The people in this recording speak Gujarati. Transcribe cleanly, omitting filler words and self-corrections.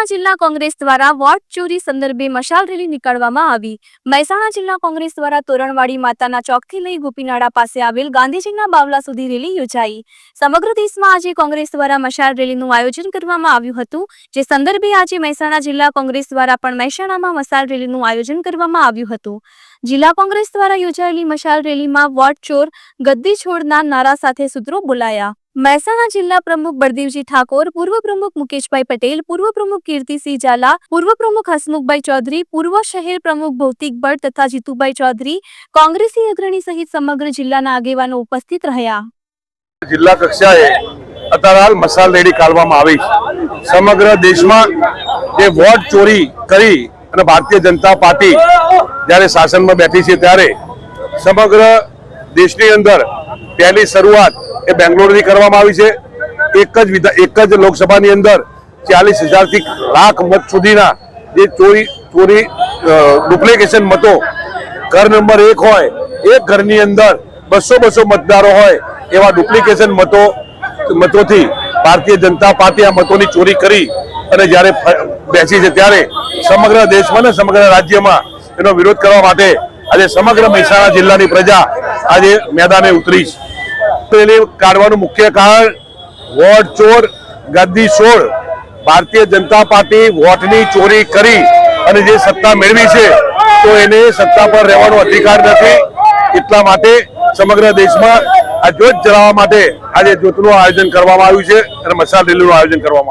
મહેસાણા જિલ્લા કોંગ્રેસ દ્વારા વોટ ચોરી સંદર્ભે મશાલ રેલી નીકાળવામાં આવી। મહેસાણા જિલ્લા કોંગ્રેસ દ્વારા તોરણવાડી માતાના ચોકથી લઈ ગોપીનાળા પાસે આવેલ ગાંધીજીના બાવલા સુધી રેલી યોજાઈ। સમગ્ર દેશમાં આજે કોંગ્રેસ દ્વારા મશાલ રેલીનું આયોજન કરવામાં આવ્યું હતું, જે સંદર્ભે આજે મહેસાણા જિલ્લા કોંગ્રેસ દ્વારા પણ મહેસાણામાં મશાલ રેલીનું આયોજન કરવામાં આવ્યું હતું। જિલ્લા કોંગ્રેસ દ્વારા યોજાયેલી મશાલ રેલીમાં વોટ ચોર ગદ્દી છોડના નારા સાથે સૂત્રો બોલાયા। મહેસાણા જિલ્લા પ્રમુખ બળદેવજી ઠાકોર, પૂર્વ પ્રમુખ મુકેશભાઈ પટેલ, પૂર્વ પ્રમુખ કીર્તિસિંહ ઝાલા, પૂર્વ પ્રમુખ હસમુખભાઈ ચૌધરી, પૂર્વ શહેર પ્રમુખ ભૌતિક ભટ્ટ તથા જીતુભાઈ ચૌધરી, કોંગ્રેસી અગ્રણી સહિત સમગ્ર જિલ્લાના આગેવાનો ઉપસ્થિત રહ્યા। જિલ્લા કક્ષાએ અત્યારે હાલ મશાલ રેલી કાઢવામાં આવી। સમગ્ર દેશમાં જે વોટ ચોરી કરી અને ભારતીય જનતા પાર્ટી જ્યારે શાસનમાં બેઠી છે ત્યારે સમગ્ર દેશની અંદર પહેલી શરૂઆત એ બેંગ્લોરથી કરવામાં આવી છે। એક જ લોકસભાની અંદર 40,000 થી લાખ મત સુધીના જે ચોરી ડુપ્લિકેશન મતો ઘર નંબર 1 હોય, એક ઘરની અંદર 200 મતદારો હોય એવા ડુપ્લિકેશન મતોથી ભારતીય જનતા પાર્ટી આ મતોની ચોરી કરી અને જ્યારે બેસી છે ત્યારે સમગ્ર દેશમાં ને સમગ્ર રાજ્યમાં એનો વિરોધ કરવા માટે આજે સમગ્ર મહેસાણા જિલ્લાની પ્રજા આજે મેદાને ઉતરી છે। રેલી કાઢવાનું મુખ્ય કારણ વોટ ચોર ગદ્દી છોડ ભારતીય જનતા પાર્ટી વોટની ચોરી કરી અને જે સત્તા મેળવી છે તો એને સત્તા પર રહેવાનો અધિકાર નથી। એટલા માટે સમગ્ર દેશમાં આ જ્યોત જલાવવા માટે આજે જ્યોતનું આયોજન કરવામાં આવ્યું છે અને મશાલ રેલીનું આયોજન કરવામાં